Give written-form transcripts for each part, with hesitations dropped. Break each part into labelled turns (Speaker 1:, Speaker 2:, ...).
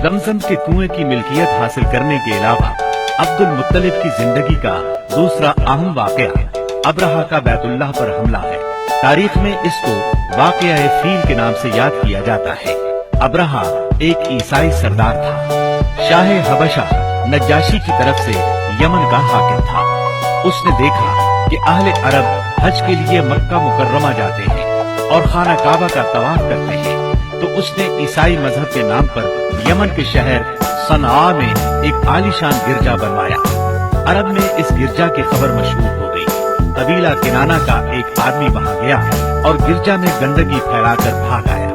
Speaker 1: जमजम के कुएं की मिल्कियत हासिल करने के अलावा अब्दुल मुत्तलिब की जिंदगी का दूसरा अहम वाकया अब्रहा का बैतुल्लाह पर हमला है। तारीख में इसको वाकया फील के नाम से याद किया जाता है। अब्रहा एक ईसाई सरदार था। शाह हबशा नज्जाशी की तरफ से यमन का हाकिम था। उसने देखा कि अहले अरब हज के लिए मक्का मुकर्रमा जाते हैं और खाना काबा का तवाफ करते हैं, तो उसने ईसाई मजहब के नाम पर यमन के शहर सनआ में एक आलीशान गिरजा बनवाया। अरब में इस गिरजा की खबर मशहूर हो गई। कबीला किनाना का एक आदमी वहां गया और गिरजा में गंदगी फैलाकर भाग आया।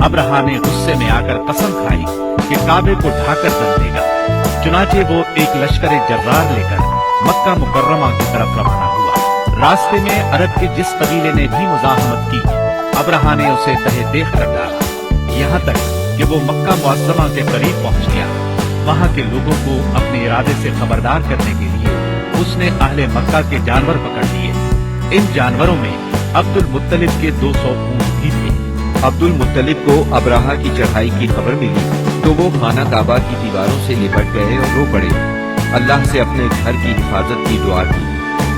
Speaker 1: अब्रहा ने गुस्से में आकर कसम खाई कि काबे को ढाकर दम देगा। चुनाचे वो एक लश्कर जर्रार लेकर मक्का मुकर्रमा की तरफ रवाना हुआ। रास्ते में अरब के जिस कबीले ने भी मुजाहमत की, अब्रहा ने उसे तहे देख कर डाला। यहाँ तक कि वो मक्का मुअज़्ज़मा के करीब पहुंच गया। वहाँ के लोगों को अपने इरादे से खबरदार करने के लिए उसने अहले मक्का के जानवर पकड़ लिए। इन जानवरों में अब्दुल मुत्तलिब के 200 ऊँट भी थे।
Speaker 2: अब्दुल मुत्तलिब को अब्रहा की चढ़ाई की खबर मिली तो वो खाना काबा की दीवारों से लिपट गए और रो पड़े। अल्लाह से अपने घर की हिफाजत की दुआ की।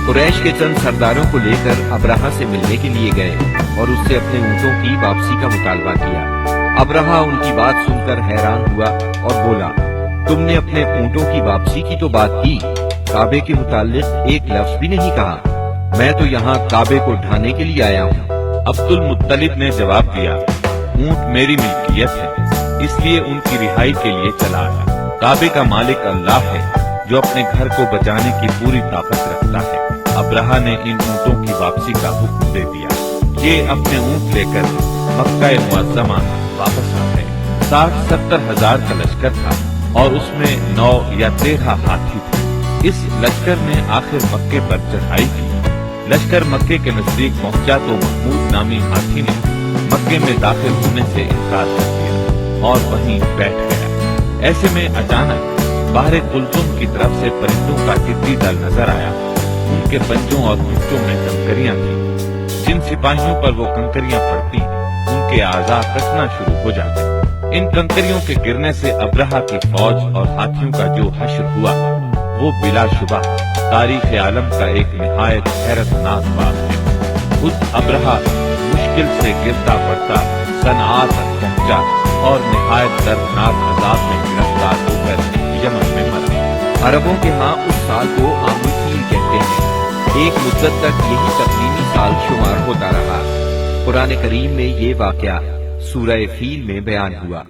Speaker 2: कुरैश के चंद सरदारों को लेकर अब्रहा से मिलने के लिए गए और उससे अपने ऊँटों की वापसी का मुतालबा किया। अब्रहा उनकी बात सुनकर हैरान हुआ और बोला, तुमने अपने ऊँटों की वापसी की तो बात की, काबे के मुताल्लिक एक लफ्ज भी नहीं कहा। मैं तो यहाँ काबे को ढाने के लिए आया हूँ।
Speaker 1: अब्दुल मुत्तलिब ने जवाब दिया, ऊँट मेरी मिल्कियत है, इसलिए उनकी रिहाई के लिए चला आया। काबे का मालिक अल्लाह है जो अपने घर को बचाने की पूरी ताकत रखता है। अब्रहा ने इन ऊँटों की वापसी का हुक्म दे दिया। ये अपने ऊँट लेकर मक्का मुअज़्ज़मा वापस आ गए। 60-70 हजार का लश्कर था और उसमें 9 या 13 हाथी थे। इस लश्कर ने आखिर मक्के पर चढ़ाई की। लश्कर मक्के के नजदीक पहुंचा तो महमूद नामी हाथी ने मक्के में दाखिल होने से इनकार कर दिया और वहीं बैठ गया। ऐसे में अचानक बाहर कुलसुम की तरफ से परिंदों का टिड्डी दल नजर आया। उनके पंजों और पुंजों में कंकरियां थी। जिन सिपाहियों पर वो कंकरियां पड़ती, उनके आज़ा कसना शुरू हो जाते। इन कंकरियों के गिरने से अब्रहा की फौज और हाथियों का जो हश्र हुआ, वो बिलाशुबा तारीख आलम का एक निहायत हैरतनाक बात है। खुद अब्रहा मुश्किल से गिरता पड़ता सनआ तक पहुंचा और निहायत दर्दनाक अजाब में गिरफ्तार होकर यमन में मरा।
Speaker 2: अरबों के यहाँ उस साल को आमुल फील कहते हैं। एक मुद्दत तक यही तकवीमी साल शुमार होता रहा। कुरान करीम में ये वाकया सूरह फील में बयान हुआ।